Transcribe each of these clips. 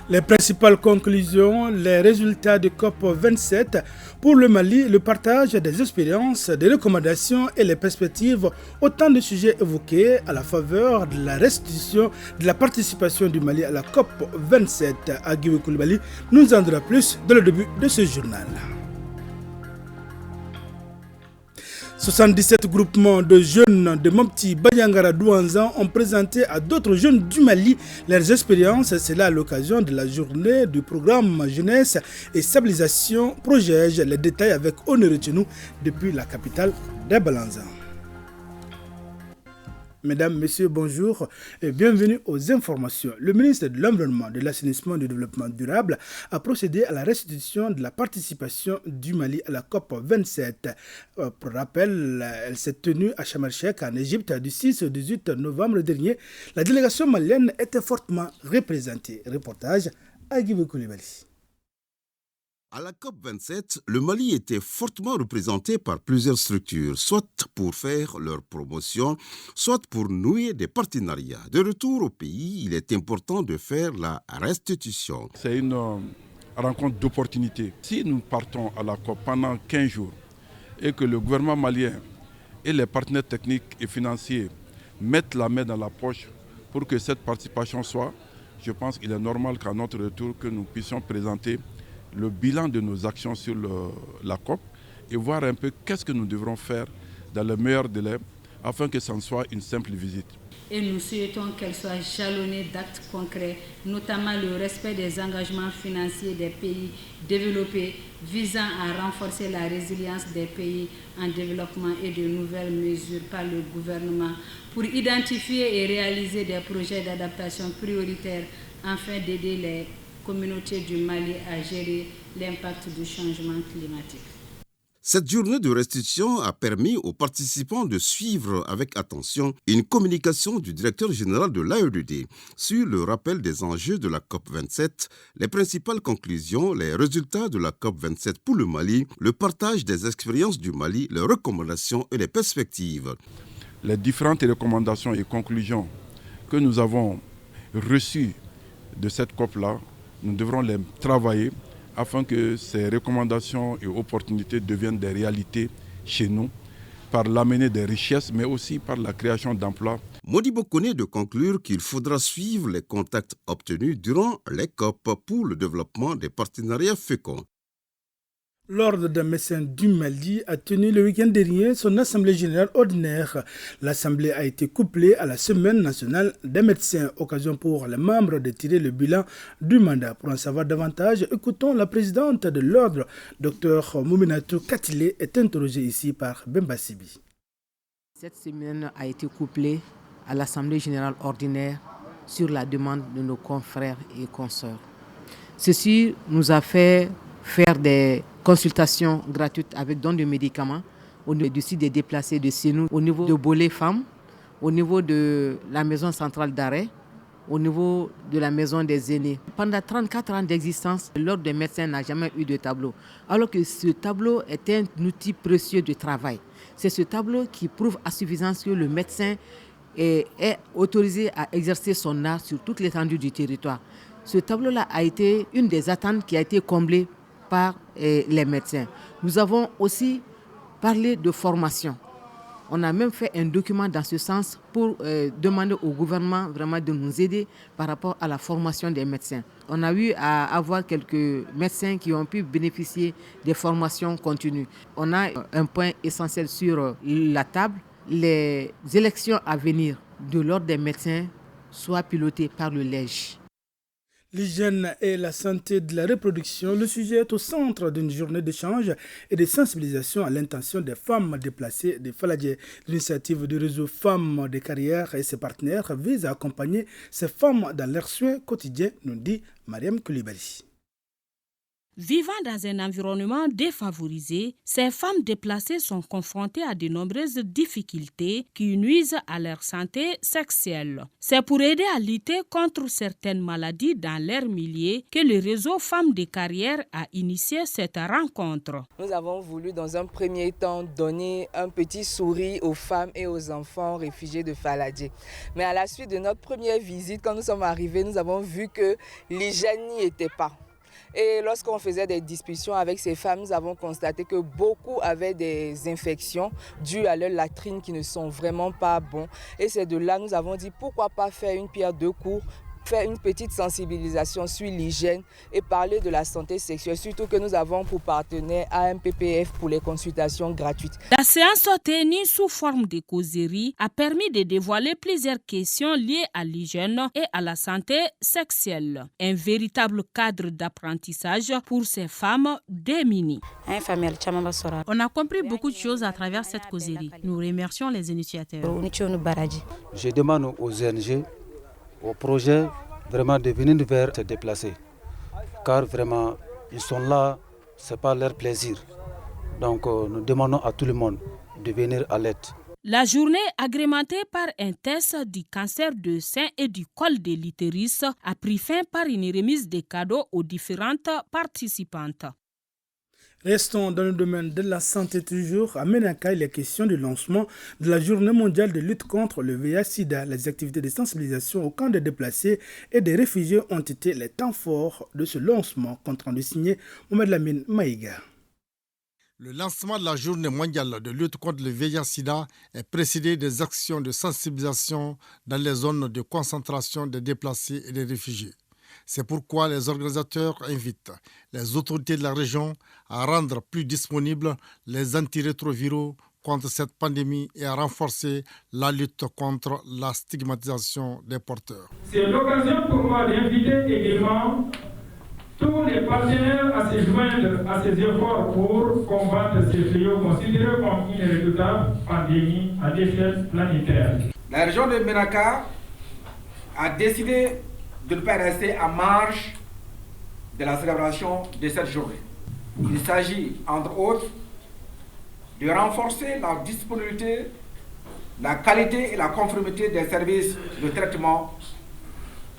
Les principales conclusions, les résultats de COP27 pour le Mali, le partage des expériences, des recommandations et les perspectives, autant de sujets évoqués à la faveur de la restitution de la participation du Mali à la COP27. Aguibé Koulibaly nous en dira plus dans le début de ce journal. 77 groupements de jeunes de Mopti, Bayangara, Douanzan ont présenté à d'autres jeunes du Mali leurs expériences. C'est là à l'occasion de la journée du programme Jeunesse et Stabilisation Projège. Les détails avec Honoré Tchenou depuis la capitale des Balanzan. Mesdames, Messieurs, bonjour et bienvenue aux informations. Le ministre de l'Environnement, de l'Assainissement et du Développement durable a procédé à la restitution de la participation du Mali à la COP27. Pour rappel, elle s'est tenue à Sharm el-Sheikh en Égypte du 6 au 18 novembre dernier. La délégation malienne était fortement représentée. Reportage à Guy Koulibaly. À la COP27, le Mali était fortement représenté par plusieurs structures, soit pour faire leur promotion, soit pour nouer des partenariats. De retour au pays, il est important de faire la restitution. C'est une rencontre d'opportunité. Si nous partons à la COP pendant 15 jours et que le gouvernement malien et les partenaires techniques et financiers mettent la main dans la poche pour que cette participation soit, je pense qu'il est normal qu'à notre retour, que nous puissions présenter le bilan de nos actions sur la COP et voir un peu qu'est-ce que nous devrons faire dans le meilleur délai afin que ça ne soit une simple visite. Et nous souhaitons qu'elle soit jalonnée d'actes concrets, notamment le respect des engagements financiers des pays développés visant à renforcer la résilience des pays en développement et de nouvelles mesures par le gouvernement pour identifier et réaliser des projets d'adaptation prioritaires afin d'aider les communauté du Mali à gérer l'impact du changement climatique. Cette journée de restitution a permis aux participants de suivre avec attention une communication du directeur général de l'AEDD sur le rappel des enjeux de la COP27, les principales conclusions, les résultats de la COP27 pour le Mali, le partage des expériences du Mali, les recommandations et les perspectives. Les différentes recommandations et conclusions que nous avons reçues de cette COP-là, nous devrons les travailler afin que ces recommandations et opportunités deviennent des réalités chez nous par l'amener des richesses, mais aussi par la création d'emplois. Modibo connaît de conclure qu'il faudra suivre les contacts obtenus durant les COP pour le développement des partenariats féconds. L'Ordre des médecins du Mali a tenu le week-end dernier son assemblée générale ordinaire. L'assemblée a été couplée à la semaine nationale des médecins, occasion pour les membres de tirer le bilan du mandat. Pour en savoir davantage, écoutons la présidente de l'Ordre, Dr Mouminatou Katile, est interrogée ici par Bemba Sibi. Cette semaine a été couplée à l'assemblée générale ordinaire sur la demande de nos confrères et consoeurs. Ceci nous a fait faire des consultations gratuites avec don de médicaments au niveau du site des déplacés de Sénou, au niveau de Bolé Femmes, au niveau de la maison centrale d'arrêt, au niveau de la maison des aînés. Pendant 34 ans d'existence, l'Ordre des médecins n'a jamais eu de tableau, alors que ce tableau est un outil précieux de travail. C'est ce tableau qui prouve à suffisance que le médecin est autorisé à exercer son art sur toute l'étendue du territoire. Ce tableau-là a été une des attentes qui a été comblée par les médecins. Nous avons aussi parlé de formation. On a même fait un document dans ce sens pour demander au gouvernement vraiment de nous aider par rapport à la formation des médecins. On a eu à avoir quelques médecins qui ont pu bénéficier des formations continues. On a un point essentiel sur la table. Les élections à venir de l'Ordre des médecins soient pilotées par le LEJ. L'hygiène et la santé de la reproduction, le sujet est au centre d'une journée d'échange et de sensibilisation à l'intention des femmes déplacées des Faladjé. L'initiative du réseau Femmes de Carrière et ses partenaires vise à accompagner ces femmes dans leurs soins quotidiens, nous dit Mariam Koulibaly. Vivant dans un environnement défavorisé, ces femmes déplacées sont confrontées à de nombreuses difficultés qui nuisent à leur santé sexuelle. C'est pour aider à lutter contre certaines maladies dans leur milieu que le réseau Femmes de Carrière a initié cette rencontre. Nous avons voulu dans un premier temps donner un petit sourire aux femmes et aux enfants réfugiés de Faladji. Mais à la suite de notre première visite, quand nous sommes arrivés, nous avons vu que l'hygiène n'y était pas. Et lorsqu'on faisait des discussions avec ces femmes, nous avons constaté que beaucoup avaient des infections dues à leurs latrines qui ne sont vraiment pas bonnes. Et c'est de là que nous avons dit pourquoi pas faire une pierre deux coups, faire une petite sensibilisation sur l'hygiène et parler de la santé sexuelle, surtout que nous avons pour partenaire AMPPF pour les consultations gratuites. La séance tenue sous forme de causerie a permis de dévoiler plusieurs questions liées à l'hygiène et à la santé sexuelle. Un véritable cadre d'apprentissage pour ces femmes démunies. On a compris beaucoup de choses à travers cette causerie. Nous remercions les initiateurs. Je demande aux ONG, aux projets, vraiment de venir vers se déplacer. Car vraiment, ils sont là, ce n'est pas leur plaisir. Donc nous demandons à tout le monde de venir à l'aide. La journée agrémentée par un test du cancer du sein et du col de l'utérus a pris fin par une remise de cadeaux aux différentes participantes. Restons dans le domaine de la santé toujours. À Menaka, il est question du lancement de la journée mondiale de lutte contre le VIH-Sida. Les activités de sensibilisation au camp des déplacés et des réfugiés ont été les temps forts de ce lancement, compte rendu signé Mohamed Lamine Maïga. Le lancement de la journée mondiale de lutte contre le VIH-Sida est précédé des actions de sensibilisation dans les zones de concentration des déplacés et des réfugiés. C'est pourquoi les organisateurs invitent les autorités de la région à rendre plus disponibles les antirétroviraux contre cette pandémie et à renforcer la lutte contre la stigmatisation des porteurs. C'est l'occasion pour moi d'inviter également tous les partenaires à se joindre à ces efforts pour combattre ces fléaux considérés comme une redoutable pandémie à l'échelle planétaire. La région de Menaka a décidé de ne pas rester en marge de la célébration de cette journée. Il s'agit, entre autres, de renforcer la disponibilité, la qualité et la conformité des services de traitement,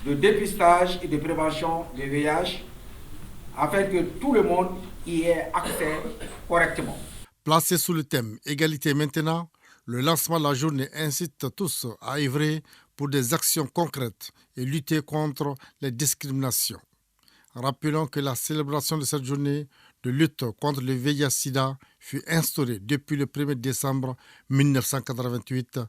de dépistage et de prévention du VIH, afin que tout le monde y ait accès correctement. Placé sous le thème « Égalité maintenant », le lancement de la journée incite tous à œuvrer pour des actions concrètes et lutter contre les discriminations. Rappelons que la célébration de cette journée de lutte contre le VIH-Sida fut instaurée depuis le 1er décembre 1988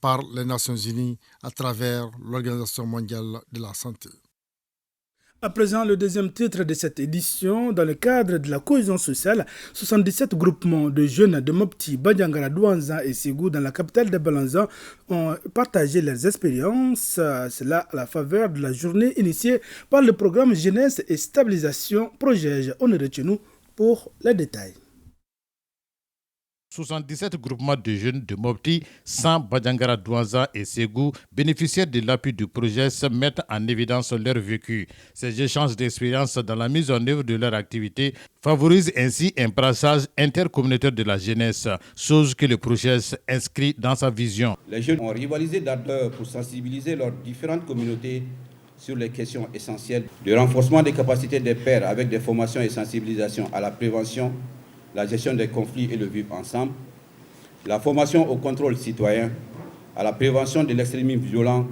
par les Nations Unies à travers l'Organisation mondiale de la santé. À présent, le deuxième titre de cette édition, dans le cadre de la cohésion sociale, 77 groupements de jeunes de Mopti, Badiangara, Douanza et Ségou dans la capitale de Balanzan ont partagé leurs expériences, cela à la faveur de la journée initiée par le programme Jeunesse et Stabilisation Progège. On est chez nous pour les détails. 77 groupements de jeunes de Mopti, 100 Badiangara, Douanza et Ségou, bénéficiaires de l'appui du projet, mettent en évidence leur vécu. Ces échanges d'expériences dans la mise en œuvre de leur activité favorisent ainsi un brassage intercommunautaire de la jeunesse, chose que le projet inscrit dans sa vision. Les jeunes ont rivalisé d'ardeur pour sensibiliser leurs différentes communautés sur les questions essentielles de renforcement des capacités des pairs avec des formations et sensibilisations à la prévention, la gestion des conflits et le vivre ensemble, la formation au contrôle citoyen, à la prévention de l'extrémisme violent,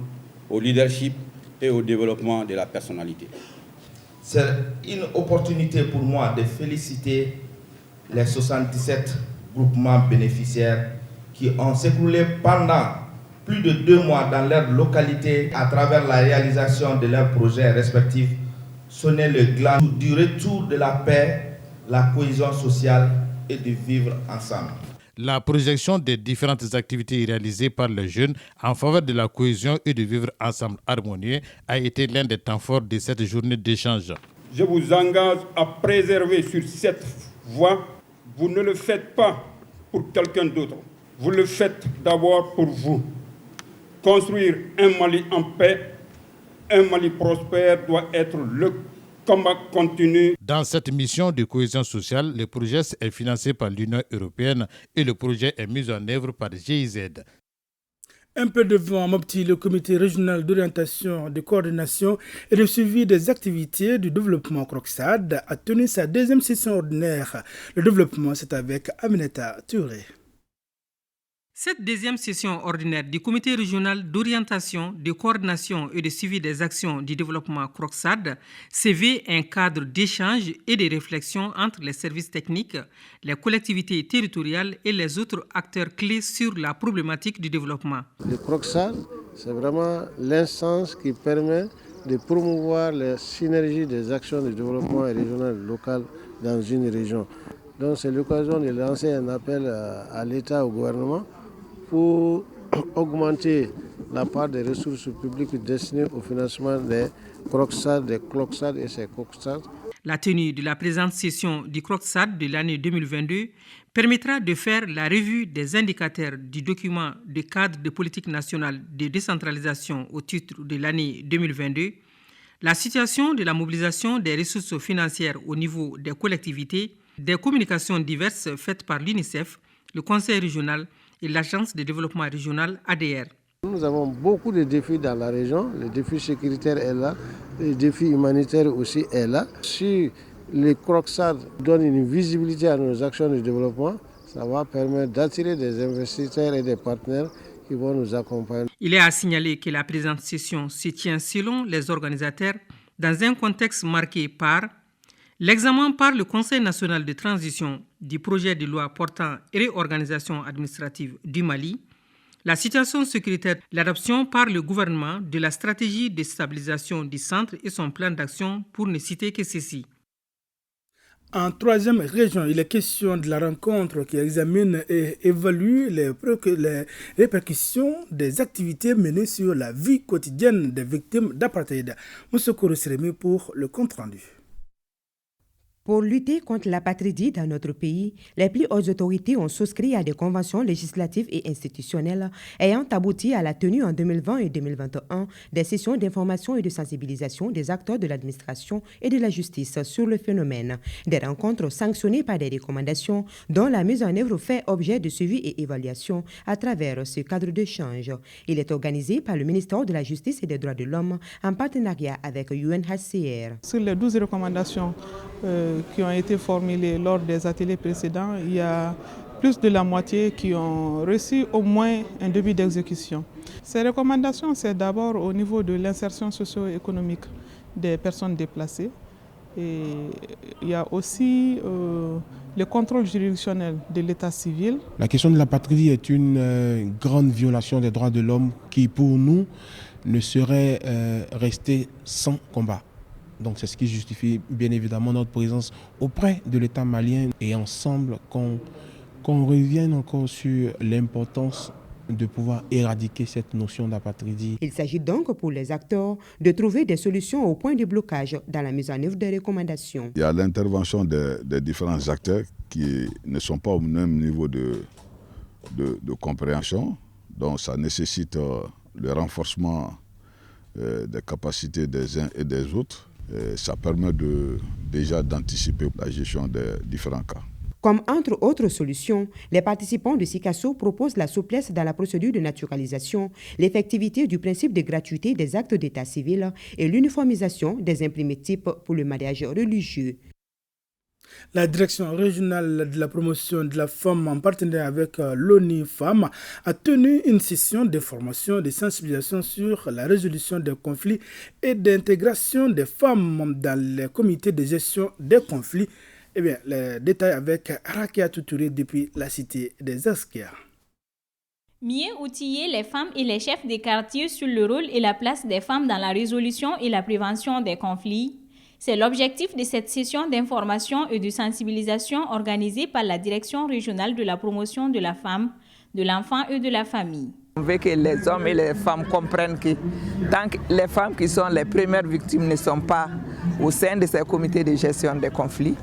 au leadership et au développement de la personnalité. C'est une opportunité pour moi de féliciter les 77 groupements bénéficiaires qui ont s'écoulé pendant plus de 2 mois dans leur localité à travers la réalisation de leurs projets respectifs, sonner le glas du retour de la paix, la cohésion sociale et de vivre ensemble. La projection des différentes activités réalisées par les jeunes en faveur de la cohésion et de vivre ensemble harmonieux a été l'un des temps forts de cette journée d'échange. Je vous engage à préserver sur cette voie. Vous ne le faites pas pour quelqu'un d'autre. Vous le faites d'abord pour vous. Construire un Mali en paix, un Mali prospère doit être le combat continu. Dans cette mission de cohésion sociale, le projet est financé par l'Union européenne et le projet est mis en œuvre par GIZ. Un peu devant Mopti, le comité régional d'orientation, de coordination et de suivi des activités du développement CROCSAD a tenu sa deuxième session ordinaire. Le développement, c'est avec Aminata Touré. Cette deuxième session ordinaire du comité régional d'orientation, de coordination et de suivi des actions du développement CROCSAD se veut un cadre d'échange et de réflexion entre les services techniques, les collectivités territoriales et les autres acteurs clés sur la problématique du développement. Le CROCSAD, c'est vraiment l'instance qui permet de promouvoir la synergie des actions de développement régional et local dans une région. Donc c'est l'occasion de lancer un appel à l'État, au gouvernement, pour augmenter la part des ressources publiques destinées au financement des CROCSAD, des CLOCSAD et ses COCSAD. La tenue de la présente session du CROCSAD de l'année 2022 permettra de faire la revue des indicateurs du document de cadre de politique nationale de décentralisation au titre de l'année 2022, la situation de la mobilisation des ressources financières au niveau des collectivités, des communications diverses faites par l'UNICEF, le Conseil régional et l'Agence de développement régional ADR. Nous avons beaucoup de défis dans la région. Le défi sécuritaire est là, le défi humanitaire aussi est là. Si les CROCSAD donnent une visibilité à nos actions de développement, ça va permettre d'attirer des investisseurs et des partenaires qui vont nous accompagner. Il est à signaler que la présente session se tient selon les organisateurs dans un contexte marqué par l'examen par le Conseil national de transition du projet de loi portant réorganisation administrative du Mali, la situation sécuritaire, l'adoption par le gouvernement de la stratégie de stabilisation du centre et son plan d'action, pour ne citer que ceci. En troisième région, il est question de la rencontre qui examine et évalue les répercussions des activités menées sur la vie quotidienne des victimes d'apartheid. Moussa Kourou-Siremi pour le compte-rendu. Pour lutter contre l'apatridie dans notre pays, les plus hautes autorités ont souscrit à des conventions législatives et institutionnelles ayant abouti à la tenue en 2020 et 2021 des sessions d'information et de sensibilisation des acteurs de l'administration et de la justice sur le phénomène. Des rencontres sanctionnées par des recommandations dont la mise en œuvre fait objet de suivi et évaluation à travers ce cadre d'échange. Il est organisé par le ministère de la Justice et des Droits de l'Homme en partenariat avec UNHCR. Sur les 12 recommandations qui ont été formulées lors des ateliers précédents, il y a plus de la moitié qui ont reçu au moins un début d'exécution. Ces recommandations, c'est d'abord au niveau de l'insertion socio-économique des personnes déplacées. Et il y a aussi le contrôle juridictionnel de l'état civil. La question de l'apatridie est une grande violation des droits de l'homme qui, pour nous, ne saurait rester sans combat. Donc c'est ce qui justifie bien évidemment notre présence auprès de l'État malien et ensemble qu'on revienne encore sur l'importance de pouvoir éradiquer cette notion d'apatridie. Il s'agit donc pour les acteurs de trouver des solutions au point de blocage dans la mise en œuvre des recommandations. Il y a l'intervention des différents acteurs qui ne sont pas au même niveau de compréhension, donc ça nécessite le renforcement des capacités des uns et des autres. Ça permet déjà d'anticiper la gestion des différents cas. Comme entre autres solutions, les participants de SICASO proposent la souplesse dans la procédure de naturalisation, l'effectivité du principe de gratuité des actes d'état civil et l'uniformisation des imprimés types pour le mariage religieux. La direction régionale de la promotion de la femme en partenariat avec l'ONU Femmes a tenu une session de formation et de sensibilisation sur la résolution des conflits et d'intégration des femmes dans les comités de gestion des conflits. Eh bien, les détails avec Rakia Toutouré depuis la cité des Askia. Mieux outiller les femmes et les chefs des quartiers sur le rôle et la place des femmes dans la résolution et la prévention des conflits. C'est l'objectif de cette session d'information et de sensibilisation organisée par la Direction régionale de la promotion de la femme, de l'enfant et de la famille. On veut que les hommes et les femmes comprennent que tant que les femmes qui sont les premières victimes ne sont pas au sein de ces comités de gestion des conflits,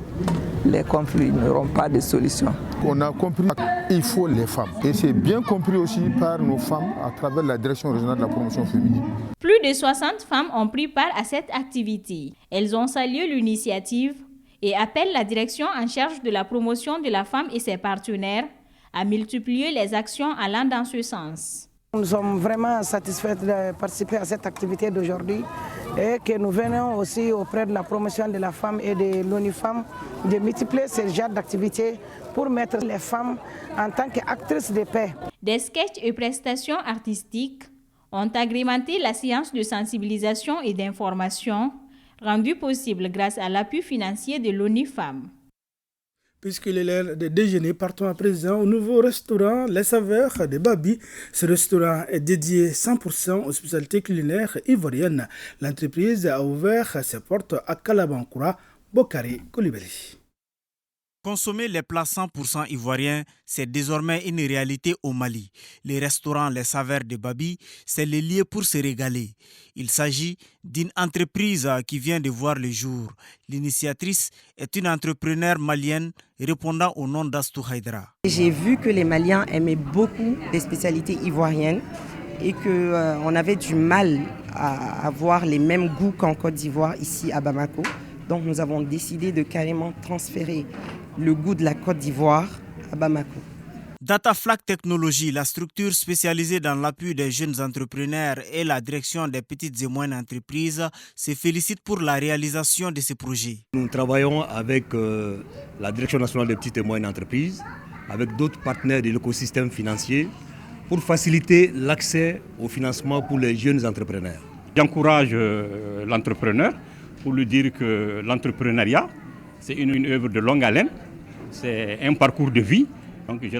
les conflits n'auront pas de solution. On a compris qu'il faut les femmes. Et c'est bien compris aussi par nos femmes à travers la direction régionale de la promotion féminine. Plus de 60 femmes ont pris part à cette activité. Elles ont salué l'initiative et appellent la direction en charge de la promotion de la femme et ses partenaires à multiplier les actions allant dans ce sens. Nous sommes vraiment satisfaits de participer à cette activité d'aujourd'hui et que nous venons aussi auprès de la promotion de la femme et de l'ONU Femmes de multiplier ce genre d'activités pour mettre les femmes en tant qu'actrices de paix. Des sketchs et prestations artistiques ont agrémenté la séance de sensibilisation et d'information rendue possible grâce à l'appui financier de l'ONU Femmes. Puisqu'il est l'heure de déjeuner, partons à présent au nouveau restaurant Les Saveurs de Babi. Ce restaurant est dédié 100% aux spécialités culinaires ivoiriennes. L'entreprise a ouvert ses portes à Kalabankoura, Bokari Koulibaly. Consommer les plats 100% ivoiriens, c'est désormais une réalité au Mali. Les restaurants Les Saveurs de Babi, c'est le lieu pour se régaler. Il s'agit d'une entreprise qui vient de voir le jour. L'initiatrice est une entrepreneure malienne répondant au nom d'Astou Haïdra. J'ai vu que les Maliens aimaient beaucoup les spécialités ivoiriennes et qu'on avait du mal à avoir les mêmes goûts qu'en Côte d'Ivoire ici à Bamako. Donc nous avons décidé de carrément transférer le goût de la Côte d'Ivoire à Bamako. Dataflag Technologies, la structure spécialisée dans l'appui des jeunes entrepreneurs et la direction des petites et moyennes entreprises, se félicite pour la réalisation de ces projets. Nous travaillons avec la Direction nationale des petites et moyennes entreprises, avec d'autres partenaires de l'écosystème financier, pour faciliter l'accès au financement pour les jeunes entrepreneurs. J'encourage l'entrepreneur pour lui dire que l'entrepreneuriat, c'est une œuvre de longue haleine, c'est un parcours de vie. Donc je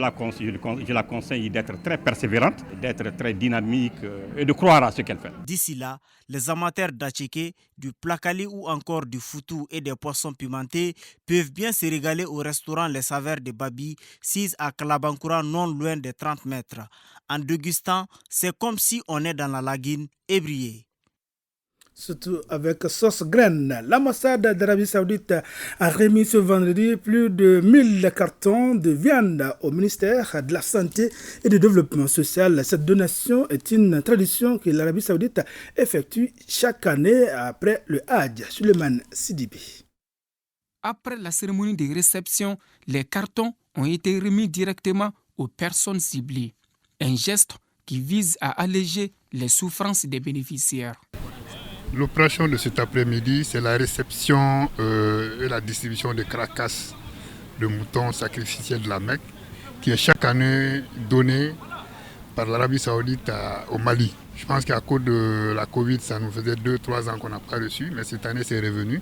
la conseille d'être très persévérante, d'être très dynamique et de croire à ce qu'elle fait. D'ici là, les amateurs d'atchiké, du plakali ou encore du foutou et des poissons pimentés peuvent bien se régaler au restaurant Les Saveurs de Babi, 6 à Kalabankoura, non loin des 30 mètres. En dégustant, c'est comme si on est dans la lagune ébriée. Surtout avec sauce graine. L'ambassade d'Arabie Saoudite a remis ce vendredi plus de 1000 cartons de viande au ministère de la Santé et du Développement social. Cette donation est une tradition que l'Arabie Saoudite effectue chaque année après le Hajj. Suleiman Sidibi. Après la cérémonie de réception, les cartons ont été remis directement aux personnes ciblées. Un geste qui vise à alléger les souffrances des bénéficiaires. L'opération de cet après-midi, c'est la réception et la distribution des carcasses de moutons sacrificiels de la Mecque, qui est chaque année donnée par l'Arabie Saoudite au Mali. Je pense qu'à cause de la Covid, ça nous faisait 2-3 ans qu'on n'a pas reçu, mais cette année c'est revenu.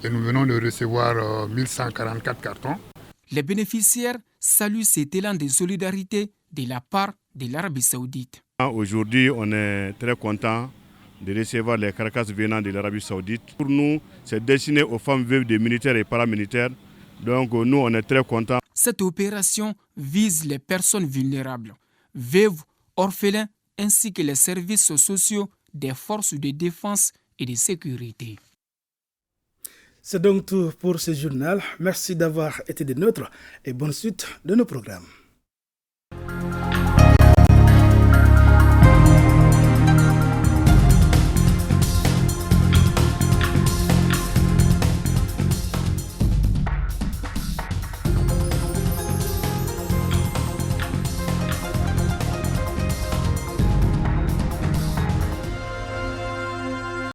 Et nous venons de recevoir 1144 cartons. Les bénéficiaires saluent cet élan de solidarité de la part de l'Arabie Saoudite. Aujourd'hui, on est très contents de recevoir les carcasses venant de l'Arabie Saoudite. Pour nous, c'est destiné aux femmes veuves des militaires et paramilitaires. Donc nous, on est très contents. Cette opération vise les personnes vulnérables, veuves, orphelins, ainsi que les services sociaux des forces de défense et de sécurité. C'est donc tout pour ce journal. Merci d'avoir été des nôtres et bonne suite de nos programmes.